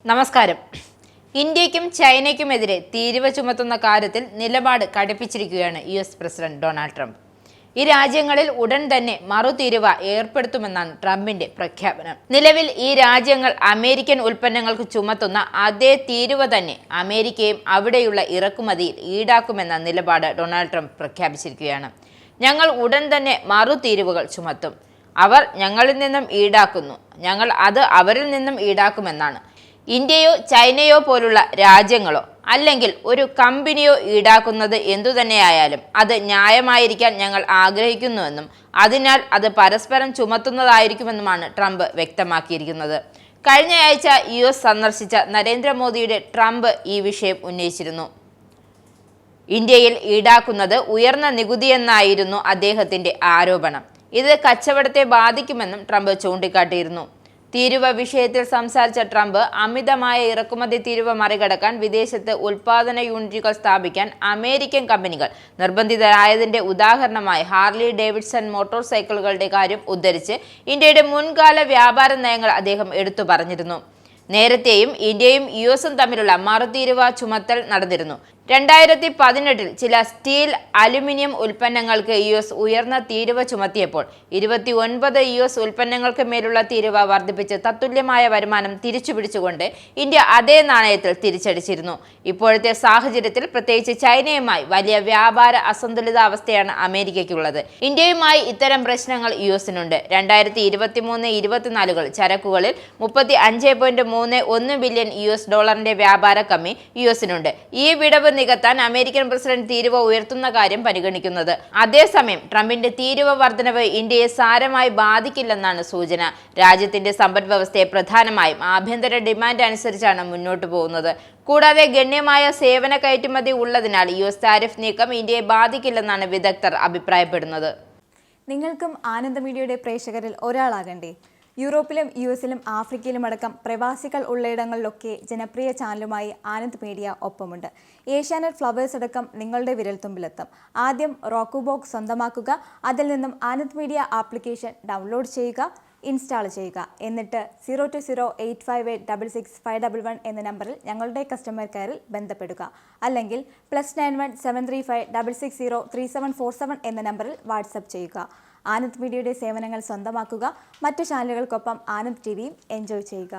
നമസ്കാരം. ഇന്ത്യയ്ക്കും ചൈനയ്ക്കുമെതിരെ തീരുവ ചുമത്തുന്ന കാര്യത്തിൽ നിലപാട് കടുപ്പിച്ചിരിക്കുകയാണ് US പ്രസിഡന്റ് ഡൊണാൾഡ് ട്രംപ്. ഈ രാജ്യങ്ങളിൽ ഉടൻ തന്നെ മറുതീരുവ ഏർപ്പെടുത്തുമെന്നാണ് ട്രംപിന്റെ പ്രഖ്യാപനം. നിലവിൽ ഈ രാജ്യങ്ങൾ അമേരിക്കൻ ഉൽപ്പന്നങ്ങൾക്ക് ചുമത്തുന്ന അതേ തീരുവ തന്നെ അമേരിക്കയും അവിടെയുള്ള ഇറക്കുമതിയിൽ ഈടാക്കുമെന്ന നിലപാട് ഡൊണാൾഡ് ട്രംപ് പ്രഖ്യാപിച്ചിരിക്കുകയാണ്. ഞങ്ങൾ ഉടൻ തന്നെ മറുതീരുവകൾ ചുമത്തും. അവർ ഞങ്ങളിൽ നിന്നും ഈടാക്കുന്നു, ഞങ്ങൾ അത് അവരിൽ നിന്നും ഈടാക്കുമെന്നാണ്. ഇന്ത്യയോ ചൈനയോ പോലുള്ള രാജ്യങ്ങളോ അല്ലെങ്കിൽ ഒരു കമ്പനിയോ ഈടാക്കുന്നത് എന്തുതന്നെയായാലും അത് ന്യായമായിരിക്കാൻ ഞങ്ങൾ ആഗ്രഹിക്കുന്നുവെന്നും അതിനാൽ അത് പരസ്പരം ചുമത്തുന്നതായിരിക്കുമെന്നുമാണ് ട്രംപ് വ്യക്തമാക്കിയിരിക്കുന്നത്. കഴിഞ്ഞയാഴ്ച US സന്ദർശിച്ച നരേന്ദ്രമോദിയുടെ ട്രംപ് ഈ വിഷയം ഉന്നയിച്ചിരുന്നു. ഇന്ത്യയിൽ ഈടാക്കുന്നത് ഉയർന്ന നികുതിയെന്നായിരുന്നു അദ്ദേഹത്തിന്റെ ആരോപണം. ഇത് കച്ചവടത്തെ ബാധിക്കുമെന്നും ട്രംപ് ചൂണ്ടിക്കാട്ടിയിരുന്നു. തീരുവ വിഷയത്തിൽ സംസാരിച്ച ട്രംപ് അമിതമായ ഇറക്കുമതി തീരുവ മറികടക്കാൻ വിദേശത്ത് ഉൽപാദന യൂണിറ്റുകൾ സ്ഥാപിക്കാൻ അമേരിക്കൻ കമ്പനികൾ നിർബന്ധിതരായതിന്റെ ഉദാഹരണമായി ഹാർലി ഡേവിഡ്സൺ മോട്ടോർ സൈക്കിളുകളുടെ കാര്യം ഉദ്ധരിച്ച് ഇന്ത്യയുടെ മുൻകാല വ്യാപാര നയങ്ങൾ അദ്ദേഹം എടുത്തു പറഞ്ഞിരുന്നു. നേരത്തെയും ഇന്ത്യയും USഉം തമ്മിലുള്ള മറുതീരുവ ചുമത്തൽ നടന്നിരുന്നു. 2018 ചില സ്റ്റീൽ, അലുമിനിയം ഉൽപ്പന്നങ്ങൾക്ക് US ഉയർന്ന തീരുവ ചുമത്തിയപ്പോൾ 29 US ഉൽപ്പന്നങ്ങൾക്ക് മേലുള്ള തീരുവ വർദ്ധിപ്പിച്ച് തത്തുല്യമായ വരുമാനം തിരിച്ചുപിടിച്ചുകൊണ്ട് ഇന്ത്യ അതേ നാണയത്തിൽ തിരിച്ചടിച്ചിരുന്നു. ഇപ്പോഴത്തെ സാഹചര്യത്തിൽ പ്രത്യേകിച്ച് ചൈനയുമായി വലിയ വ്യാപാര അസന്തുലിതാവസ്ഥയാണ് അമേരിക്കയ്ക്കുള്ളത്. ഇന്ത്യയുമായി ഇത്തരം പ്രശ്നങ്ങൾ USനുണ്ട്. 2023-24 ചരക്കുകളിൽ 35.31 ബില്യൺ $ഡോളറിന്റെ വ്യാപാര കമ്മി USനുണ്ട്. ഈ വിടവ് നികത്താൻ അമേരിക്കൻ പ്രസിഡന്റ് തീരുവ ഉയർത്തുന്ന കാര്യം പരിഗണിക്കുന്നത്. അതേസമയം ട്രംപിന്റെ തീരുവ വർധനവ് ഇന്ത്യയെ സാരമായി ബാധിക്കില്ലെന്നാണ് സൂചന. രാജ്യത്തിന്റെ സമ്പദ് വ്യവസ്ഥയെ പ്രധാനമായും ആഭ്യന്തര ഡിമാൻഡ് അനുസരിച്ചാണ് മുന്നോട്ടു പോകുന്നത്. കൂടാതെ ഗണ്യമായ സേവന കയറ്റുമതി ഉള്ളതിനാൽ US താരിഫ് നീക്കം ഇന്ത്യയെ ബാധിക്കില്ലെന്നാണ് വിദഗ്ധർ അഭിപ്രായപ്പെടുന്നത്. നിങ്ങൾക്കും ആനന്ദ മീഡിയയുടെ പ്രേക്ഷകരിൽ ഒരാളാകണ്ടേ? യൂറോപ്പിലും US-ലും ആഫ്രിക്കയിലും അടക്കം പ്രവാസികൾ ഉള്ളയിടങ്ങളിലൊക്കെ ജനപ്രിയ ചാനലുമായി ആനന്ദ് മീഡിയ ഒപ്പമുണ്ട്. ഏഷ്യാനെറ്റ് ഫ്ലവേഴ്സ് അടക്കം നിങ്ങളുടെ വിരൽത്തുമ്പിലെത്തും. ആദ്യം റോക്കു ബോക്സ് സ്വന്തമാക്കുക. അതിൽ നിന്നും ആനന്ദ് മീഡിയ ആപ്ലിക്കേഷൻ ഡൗൺലോഡ് ചെയ്യുക, ഇൻസ്റ്റാൾ ചെയ്യുക. എന്നിട്ട് 020-858-66511 എന്ന നമ്പറിൽ ഞങ്ങളുടെ കസ്റ്റമർ കെയറിൽ ബന്ധപ്പെടുക. അല്ലെങ്കിൽ +91 735 660 3747 എന്ന നമ്പറിൽ വാട്സപ്പ് ചെയ്യുക. ആനന്ദ് മീഡിയയുടെ സേവനങ്ങൾ സ്വന്തമാക്കുക. മറ്റു ചാനലുകൾക്കൊപ്പം ആനന്ദ് TVയും എൻജോയ് ചെയ്യുക.